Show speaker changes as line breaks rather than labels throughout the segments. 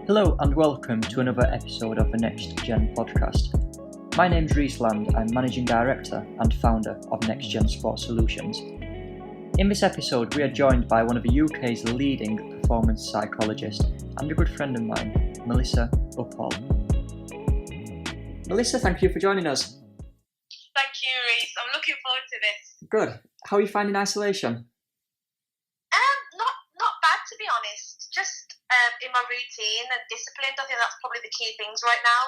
Hello and welcome to another episode of the Next Gen podcast. My name's Reese Land, I'm Managing Director and Founder of Next Gen Sports Solutions. In this episode we are joined by one of the UK's leading performance psychologists and a good friend of mine, Melissa Uppal. Melissa, thank you for joining us.
Thank you, Reese. I'm looking forward to this.
Good. How are you finding isolation?
Not bad, to be honest. Just in my routine and disciplined. I think that's probably the key things right now.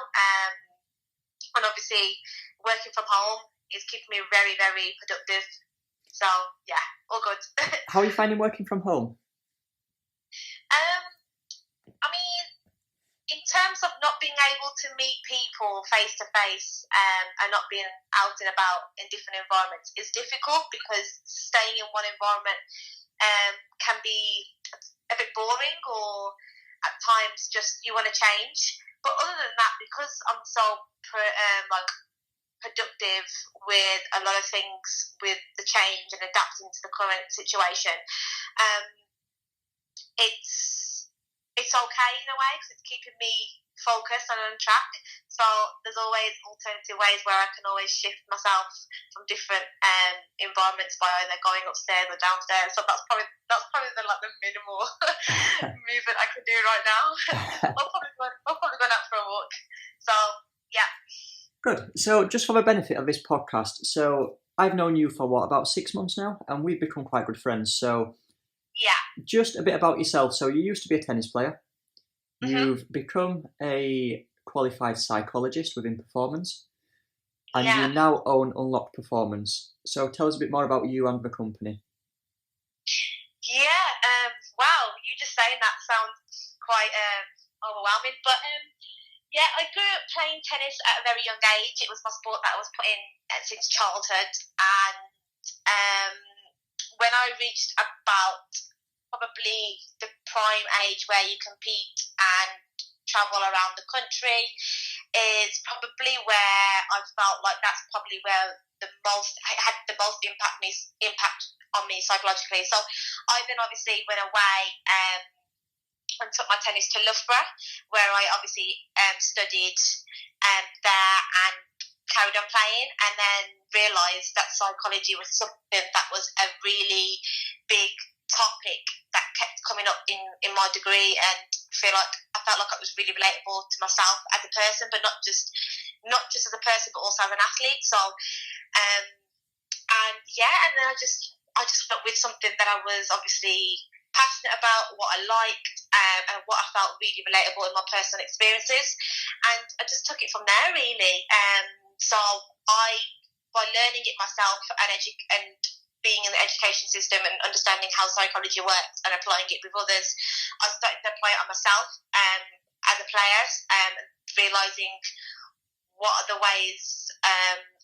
And obviously, working from home is keeping me very, very productive. So yeah, all good.
How are you finding working from home?
I mean, in terms of not being able to meet people face to face and not being out and about in different environments is difficult because staying in one environment can be a bit boring, or at times just you want to change. But other than that, because I'm so productive with a lot of things with the change and adapting to the current situation, it's okay in a way because it's keeping me focused and on track. So there's always alternative ways where I can always shift myself from different environments by either going upstairs or downstairs. So that's probably the minimal movement I can do right now. I'll probably go out for a walk. So yeah.
Good. So just for the benefit of this podcast, so I've known you for about 6 months now, and we've become quite good friends. So
yeah,
just a bit about yourself. So you used to be a tennis player.
Mm-hmm.
You've become a qualified psychologist within performance, and
Yeah.
you now own Unlock Performance. So tell us a bit more about you and the company.
Yeah, wow, you just saying that sounds quite overwhelming. But yeah, I grew up playing tennis at a very young age. It was my sport that I was put in since childhood. And when I reached about probably the prime age where you compete and travel around the country is probably where I felt like that's probably where it had the most impact on me psychologically. So I then obviously went away and took my tennis to Loughborough, where I obviously studied there and carried on playing, and then realised that psychology was something that was a really big topic that kept coming up in my degree, and I felt like it was really relatable to myself as a person, but not just as a person, but also as an athlete. So and then I just went with something that I was obviously passionate about, what I liked, and what I felt really relatable in my personal experiences, and I just took it from there really. So by learning it myself and being in the education system and understanding how psychology works and applying it with others, I started to apply it on myself as a player, realising what are the ways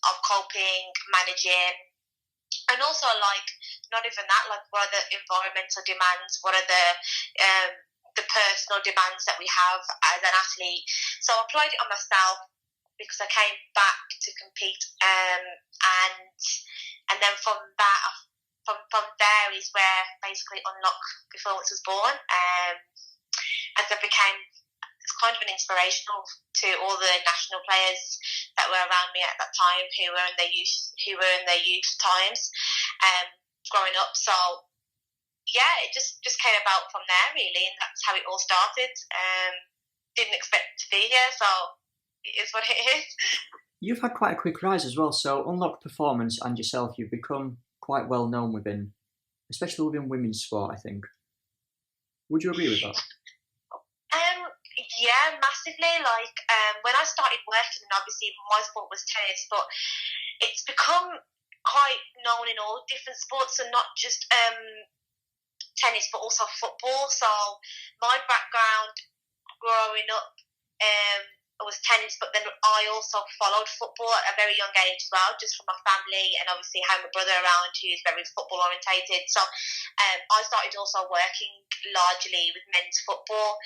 of coping, managing, and also not even that, what are the environmental demands, what are the personal demands that we have as an athlete. So I applied it on myself because I came back to compete, and then from there is where basically Unlock Performance was born, and it became kind of an inspirational to all the national players that were around me at that time, who were in their youth times, growing up. So yeah, it just came about from there really, and that's how it all started. Didn't expect to be here, so it is what it is.
You've had quite a quick rise as well. So Unlock Performance and yourself, you've become quite well known especially within women's sport, I think. Would you agree with that?
Yeah, massively. When I started working, obviously my sport was tennis, but it's become quite known in all different sports, and not just tennis, but also football. So my background growing up was tennis, but then I also followed football at a very young age as well, just from my family, and obviously having my brother around who's very football orientated. So I started also working largely with men's football,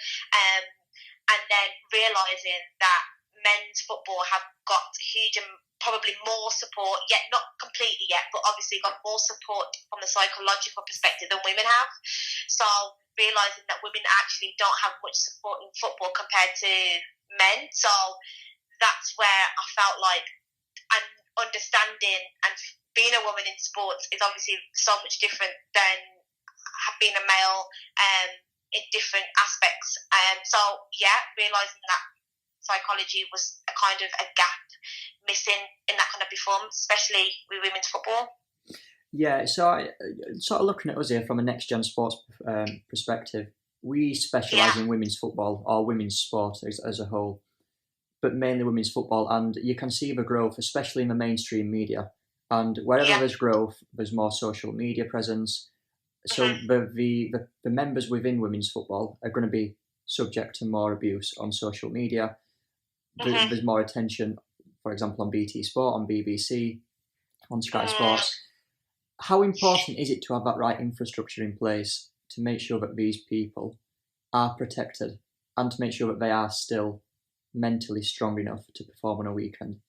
and then realising that men's football have got huge and probably more support, yet not completely yet, but obviously got more support from the psychological perspective than women have. So realising that women actually don't have much support in football compared to men. So that's where I felt like, and understanding and being a woman in sports is obviously so much different than being a male in different aspects. So yeah, realising that psychology was a kind of a gap missing in that kind of performance, especially with women's football.
Yeah, so sort of looking at us here from a next gen sports perspective, we specialise in women's football or women's sport as a whole, but mainly women's football, and you can see the growth, especially in the mainstream media. And wherever there's growth, there's more social media presence. So the members within women's football are going to be subject to more abuse on social media. There's more attention, for example, on BT Sport, on BBC, on Sky Sports. How important is it to have that right infrastructure in place to make sure that these people are protected and to make sure that they are still mentally strong enough to perform on a weekend?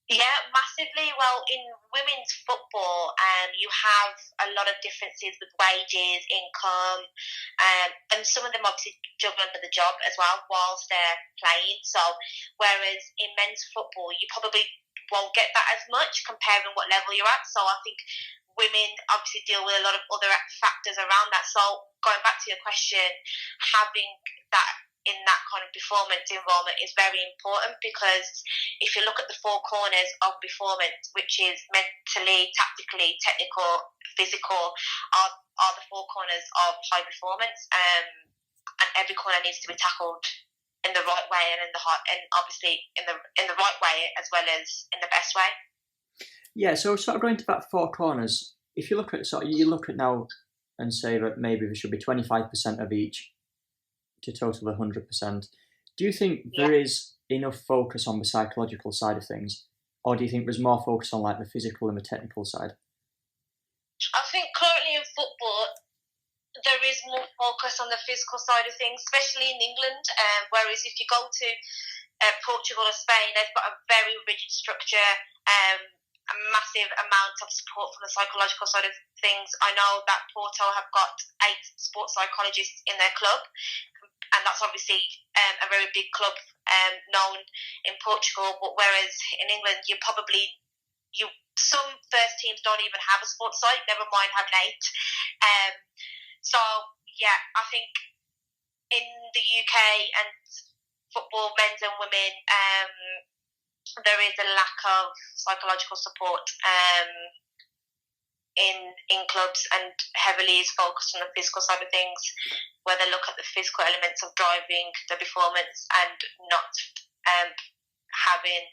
Yeah, massively. Well, in women's football, you have a lot of differences with wages, income, and some of them obviously juggle under the job as well whilst they're playing. So, whereas in men's football, you probably won't get that as much comparing what level you're at. So, I think women obviously deal with a lot of other factors around that. So, going back to your question, having that in that kind of performance involvement is very important, because if you look at the four corners of performance, which is mentally, tactically, technical, physical, are the four corners of high performance, and every corner needs to be tackled in the right way and and obviously in the right way as well as in the best way.
Yeah, so sort of going to that four corners, if you look at now and say that maybe there should be 25% of each to total 100%. Do you think there is enough focus on the psychological side of things, or do you think there's more focus on like the physical and the technical side?
I think currently in football there is more focus on the physical side of things, especially in England. Whereas if you go to Portugal or Spain, they've got a very rigid structure, a massive amount of support from the psychological side of things. I know that Porto have got 8 sports psychologists in their club, and that's obviously a very big club known in Portugal. But whereas in England, some first teams don't even have a sports psych, never mind having 8. So yeah, I think in the UK and football, men's and women, there is a lack of psychological support in clubs, and heavily is focused on the physical side of things, where they look at the physical elements of driving the performance and not having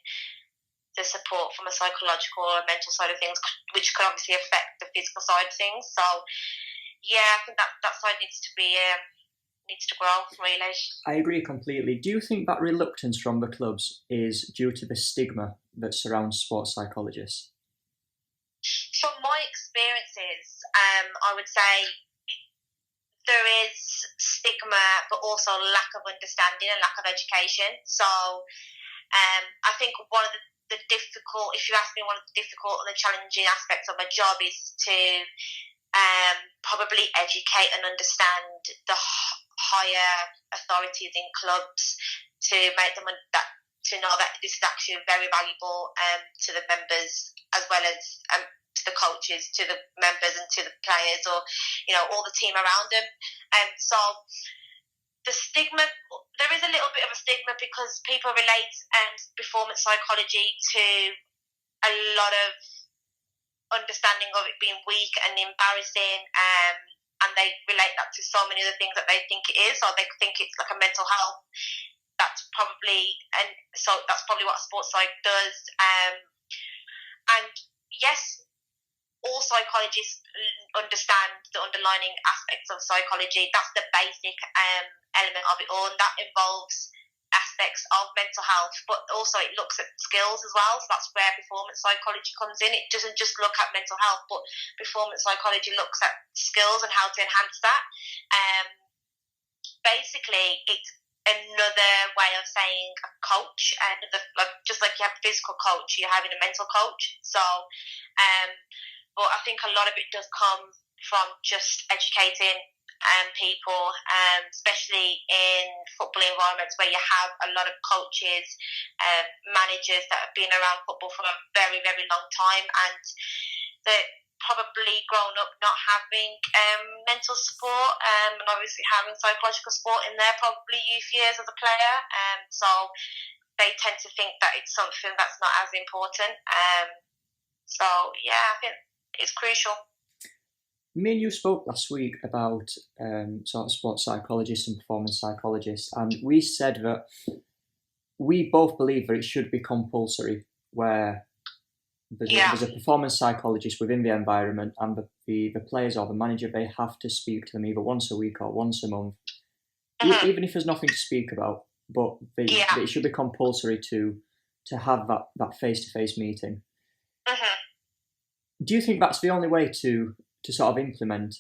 the support from a psychological or mental side of things, which could obviously affect the physical side of things. So yeah, I think that side needs to grow, really.
I agree completely. Do you think that reluctance from the clubs is due to the stigma that surrounds sports psychologists?
From my experiences, I would say there is stigma, but also lack of understanding and lack of education. So I think one of the difficult, if you ask me, one of the difficult and the challenging aspects of my job is to probably educate and understand the higher authorities in clubs, to make them to know that this is actually very valuable to the members, as well as to the coaches, to the members and to the players, or all the team around them. So the stigma, there is a little bit of a stigma, because people relate performance psychology to a lot of understanding of it being weak and embarrassing, and they relate that to so many other things that they think it is, or they think it's like a mental health. That's probably what sports psych does. And yes, all psychologists understand the underlying aspects of psychology. That's the basic element of it all, and that involves aspects of mental health, but also it looks at skills as well. So that's where performance psychology comes in. It doesn't just look at mental health, but performance psychology looks at skills and how to enhance that. Basically, it's another way of saying a coach, and just like you have a physical coach, you're having a mental coach. So, but I think a lot of it does come from just educating people, especially in football environments where you have a lot of coaches, managers that have been around football for a very, very long time, and that probably grown up not having mental support, and obviously having psychological support in their probably youth years as a player. So they tend to think that it's something that's not as important. So yeah, I think it's crucial.
Me and you spoke last week about sort of sports psychologists and performance psychologists, and we said that we both believe that it should be compulsory, where there's a performance psychologist within the environment, and the players or the manager, they have to speak to them either once a week or once a month, even if there's nothing to speak about. But it should be compulsory to have that face-to-face meeting. Do you think that's the only way to sort of implement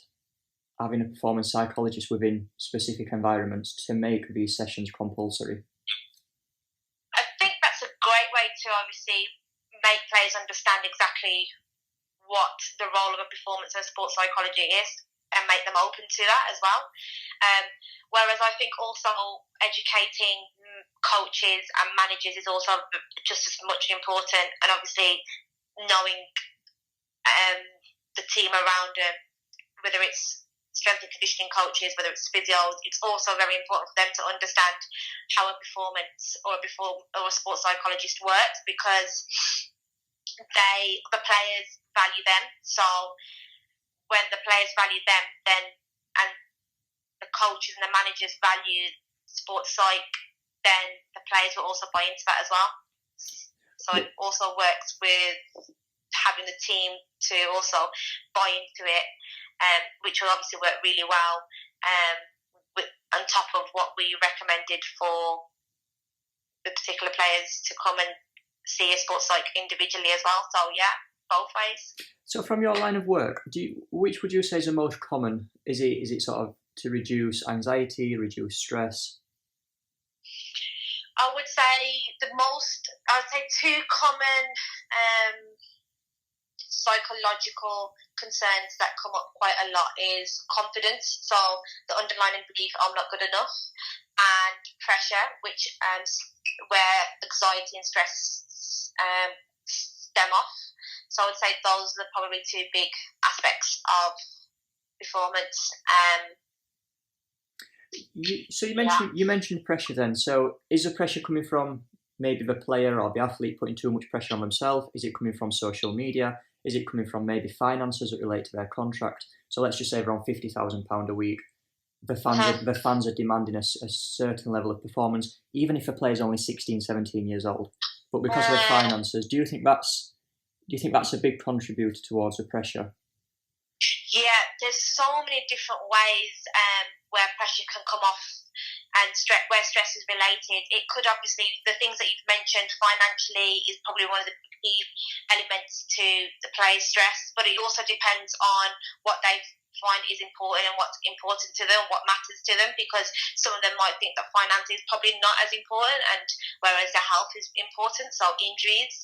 having a performance psychologist within specific environments, to make these sessions compulsory?
I think that's a great way to obviously make players understand exactly what the role of a performance and sports psychology is, and make them open to that as well. Whereas I think also educating coaches and managers is also just as much important, and obviously knowing the team around them, whether it's strength and conditioning coaches, whether it's physios, it's also very important for them to understand how a performance or a sports psychologist works, because the players value them. So when the players value them, and the coaches and the managers value sports psych, then the players will also buy into that as well. So it also works with having the team to also buy into it, which will obviously work really well, on top of what we recommended for the particular players to come and see a sports psych individually as well. So yeah, both ways.
So from your line of work, which would you say is the most common? Is it sort of to reduce anxiety, reduce stress?
I would say two common psychological concerns that come up quite a lot is confidence, so the underlying belief I'm not good enough, and pressure, which where anxiety and stress stem off. So I would say those are probably two big aspects of performance.
You mentioned pressure then. So is the pressure coming from maybe the player or the athlete putting too much pressure on themselves? Is it coming from social media? Is it coming from maybe finances that relate to their contract? So let's just say around £50,000 a week. The fans are demanding a certain level of performance, even if a player is only 16, 17 years old. But because of the finances, do you think that's a big contributor towards the pressure?
Yeah, there's so many different ways where pressure can come off, and where stress is related. It could obviously, the things that you've mentioned financially is probably one of the key elements to the player's stress, but it also depends on what they find is important and what's important to them, what matters to them, because some of them might think that finance is probably not as important, and whereas their health is important, so injuries,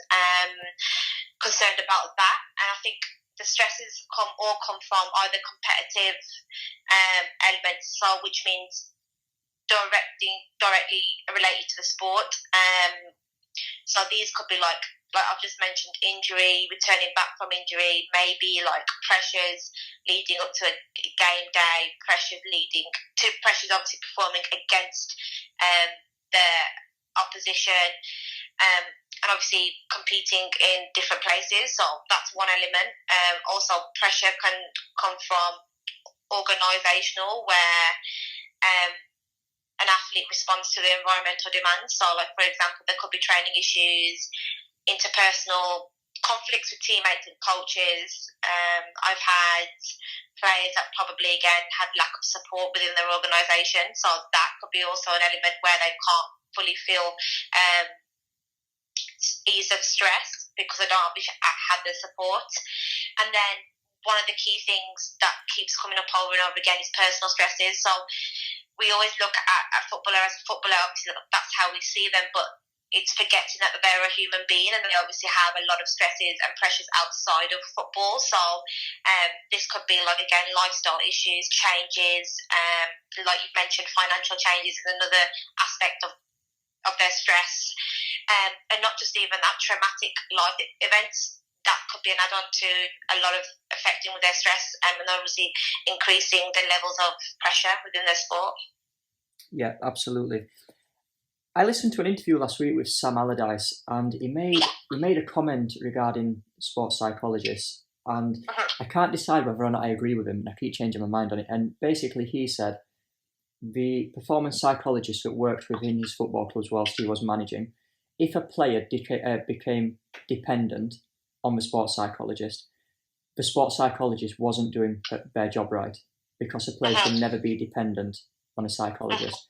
concerned about that. And I think the stresses come from either competitive elements, so which means directly related to the sport. So these could be like I've just mentioned, injury, returning back from injury, maybe like pressures leading up to a game day, pressures obviously performing against the opposition, and obviously competing in different places. So that's one element. Also, pressure can come from organisational, where an athlete responds to the environmental demands. So, like, for example, there could be training issues, interpersonal conflicts with teammates and coaches. I've had players that probably, again, had lack of support within their organisation. So that could be also an element where they can't fully feel ease of stress because they don't have the support. And then one of the key things that keeps coming up over and over again is personal stresses. So we always look at a footballer as a footballer. Obviously, that's how we see them, but it's forgetting that they're a human being and they obviously have a lot of stresses and pressures outside of football. So this could be, like, again, lifestyle issues, changes, like you've mentioned, financial changes is another aspect of their stress, and not just even that, traumatic life events. That could be an add-on to a lot of affecting with their stress, and obviously increasing the levels of pressure within their sport.
Yeah, absolutely. I listened to an interview last week with Sam Allardyce, and he made a comment regarding sports psychologists, and I can't decide whether or not I agree with him, and I keep changing my mind on it. And basically he said the performance psychologist that worked within his football clubs whilst he was managing, if a player became dependent on the sports psychologist wasn't doing their job right, because a player can never be dependent on a psychologist.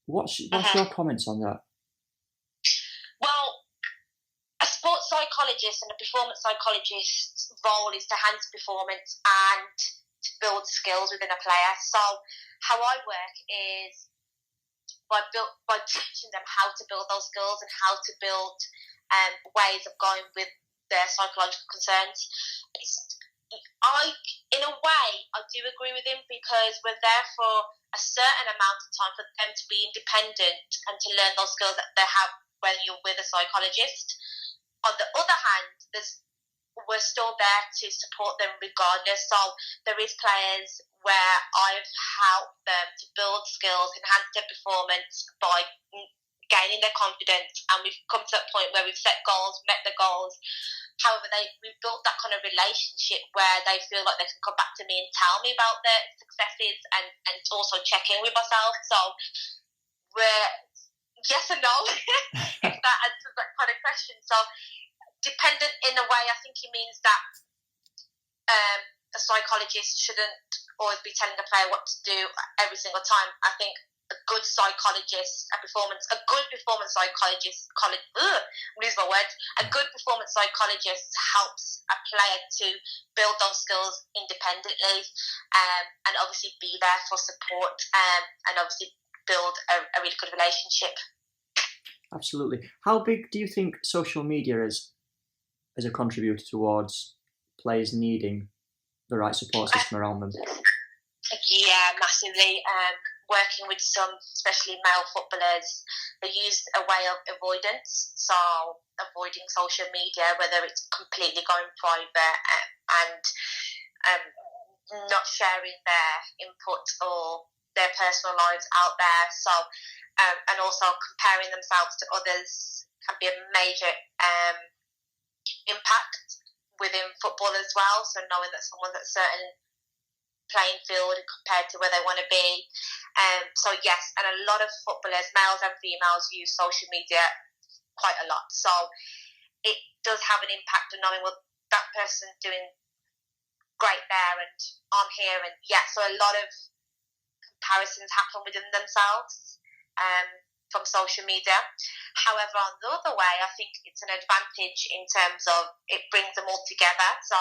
What's your comments on that?
Well, a sports psychologist and a performance psychologist's role is to enhance performance and to build skills within a player. So how I work is by teaching them how to build those skills and how to build ways of going with their psychological concerns. In a way, I do agree with him, because we're there for a certain amount of time for them to be independent and to learn those skills that they have when you're with a psychologist. On the other hand, we're still there to support them regardless. So there is players where I've helped them to build skills, enhance their performance by gaining their confidence, and we've come to a point where we've set goals, met the goals. However, we've built that kind of relationship where they feel like they can come back to me and tell me about their successes and also check in with myself. So we're yes and no, if that answers that kind of question. So dependent, in a way, I think it means that a psychologist shouldn't always be telling a player what to do every single time. I think a good psychologist, a good performance psychologist, a good performance psychologist helps a player to build those skills independently, and obviously be there for support, and obviously build a really good relationship.
Absolutely. How big do you think social media is as a contributor towards players needing the right support system around them?
Yeah, massively. Working with some, especially male footballers, they use a way of avoidance, so avoiding social media, whether it's completely going private and not sharing their input or their personal lives out there. So, and also comparing themselves to others can be a major impact within football as well. So knowing that someone's at a certain playing field compared to where they want to be. So yes, and a lot of footballers, males and females, use social media quite a lot. So it does have an impact on knowing, well, that person's doing great there and I'm here. And yeah, so a lot of comparisons happen within themselves from social media. However, on the other way, I think it's an advantage in terms of it brings them all together. So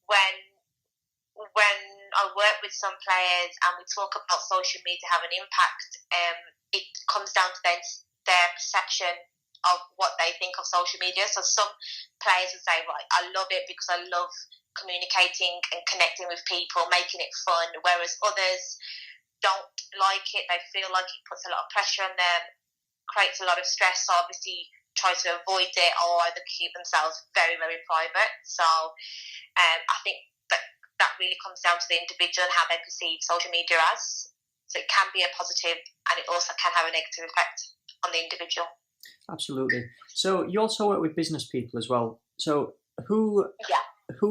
when I work with some players and we talk about social media having an impact, it comes down to their perception of what they think of social media. So some players will say, right, I love it because I love communicating and connecting with people, making it fun, whereas others don't like it. They feel like it puts a lot of pressure on them, creates a lot of stress, so obviously try to avoid it or either keep themselves very, very private. So I think that really comes down to the individual and how they perceive social media as. So it can be a positive and it also can have a negative effect on the individual.
Absolutely. So you also work with business people as well. So who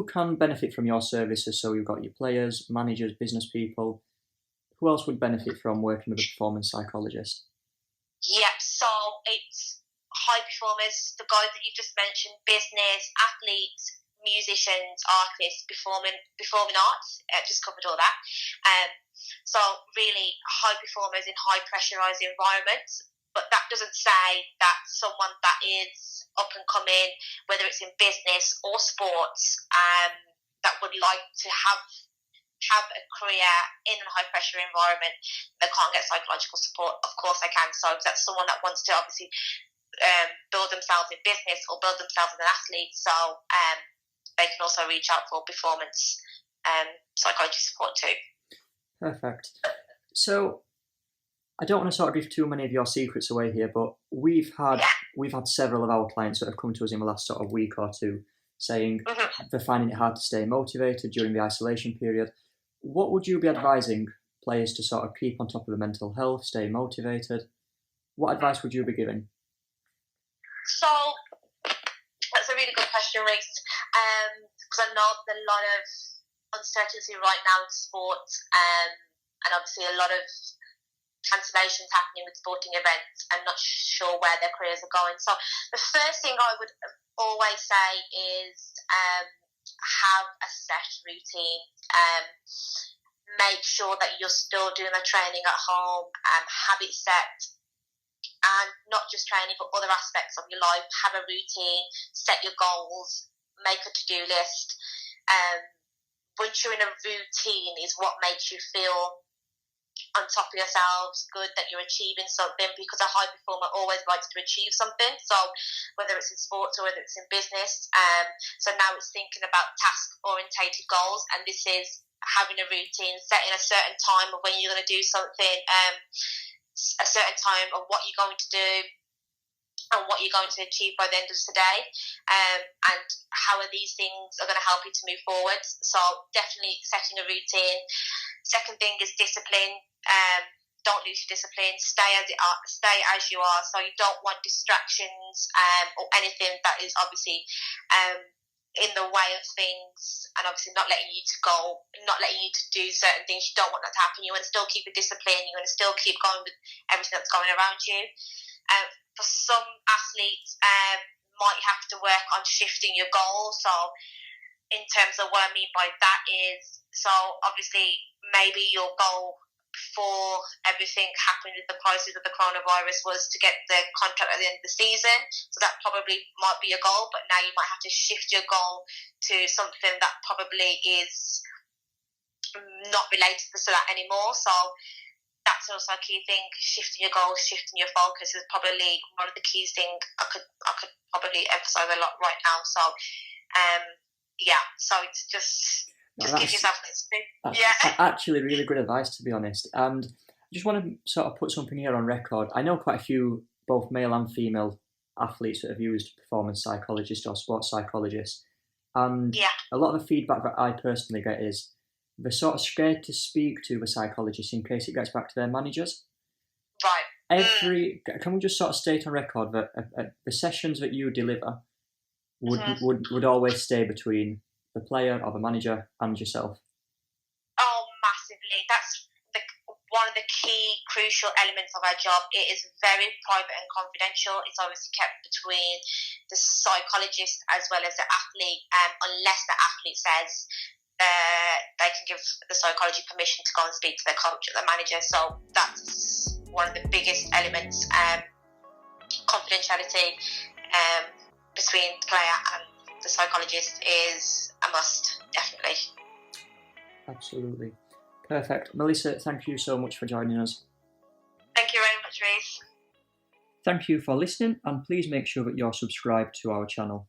can benefit from your services? So you've got your players, managers, business people. Who else would benefit from working with a performance psychologist?
Yeah, so it's high performers, the guys that you just mentioned, business, athletes, musicians, artists, performing arts, just covered all that. So really high performers in high pressurised environments, but that doesn't say that someone that is up and coming, whether it's in business or sports, that would like to have have a career in a high pressure environment, they can't get psychological support. Of course they can. So if that's someone that wants to obviously build themselves in business or build themselves as an athlete, so they can also reach out for performance psychology support too.
Perfect. So I don't want to sort of give too many of your secrets away here, but we've had several of our clients that have come to us in the last sort of week or two saying they're finding it hard to stay motivated during the isolation period. What would you be advising players to sort of keep on top of their mental health, stay motivated? What advice would you be giving?
So that's a really good question, Reece, because I know there's a lot of uncertainty right now in sport, and obviously a lot of cancellations happening with sporting events and not sure where their careers are going. So the first thing I would always say is have a set routine. Make sure that you're still doing the training at home, have it set, and not just training but other aspects of your life. Have a routine, set your goals, make a to-do list. Once you're in a routine is what makes you feel on top of yourselves, good that you're achieving something, because a high performer always likes to achieve something. So whether it's in sports or whether it's in business, so now it's thinking about task-orientated goals, and this is having a routine, setting a certain time of when you're going to do something, a certain time of what you're going to do and what you're going to achieve by the end of the day, and how are these things are going to help you to move forward. So definitely setting a routine. Second thing is discipline. Don't lose your discipline. Stay as you are. So you don't want distractions or anything that is obviously in the way of things, and obviously not letting you to do certain things. You don't want that to happen. You want to still keep a discipline. You want to still keep going with everything that's going around you. For some athletes, might have to work on shifting your goals. So in terms of what I mean by that is, so obviously maybe your goal before everything happened with the crisis of the coronavirus was to get the contract at the end of the season. So that probably might be a goal, but now you might have to shift your goal to something that probably is not related to that anymore. So that's also a key thing. Shifting your goals, shifting your focus is probably one of the key things I could probably emphasize a lot right now. So so it's just give yourself
that's actually really good advice, to be honest. And I just want to sort of put something here on record. I know quite a few both male and female athletes that have used performance psychologists or sports psychologists, and a lot of the feedback that I personally get is they're sort of scared to speak to the psychologist in case it gets back to their managers.
Right.
Can we just sort of state on record that the sessions that you deliver would always stay between the player or the manager and yourself?
Oh, massively. That's one of the key crucial elements of our job. It is very private and confidential. It's obviously kept between the psychologist as well as the athlete, unless the athlete says they can give the psychology permission to go and speak to their coach or their manager. So that's one of the biggest elements. Confidentiality between the player and the psychologist is a must, definitely.
Absolutely. Perfect. Melissa, thank you so much for joining us.
Thank you very much, Reece.
Thank you for listening, and please make sure that you're subscribed to our channel.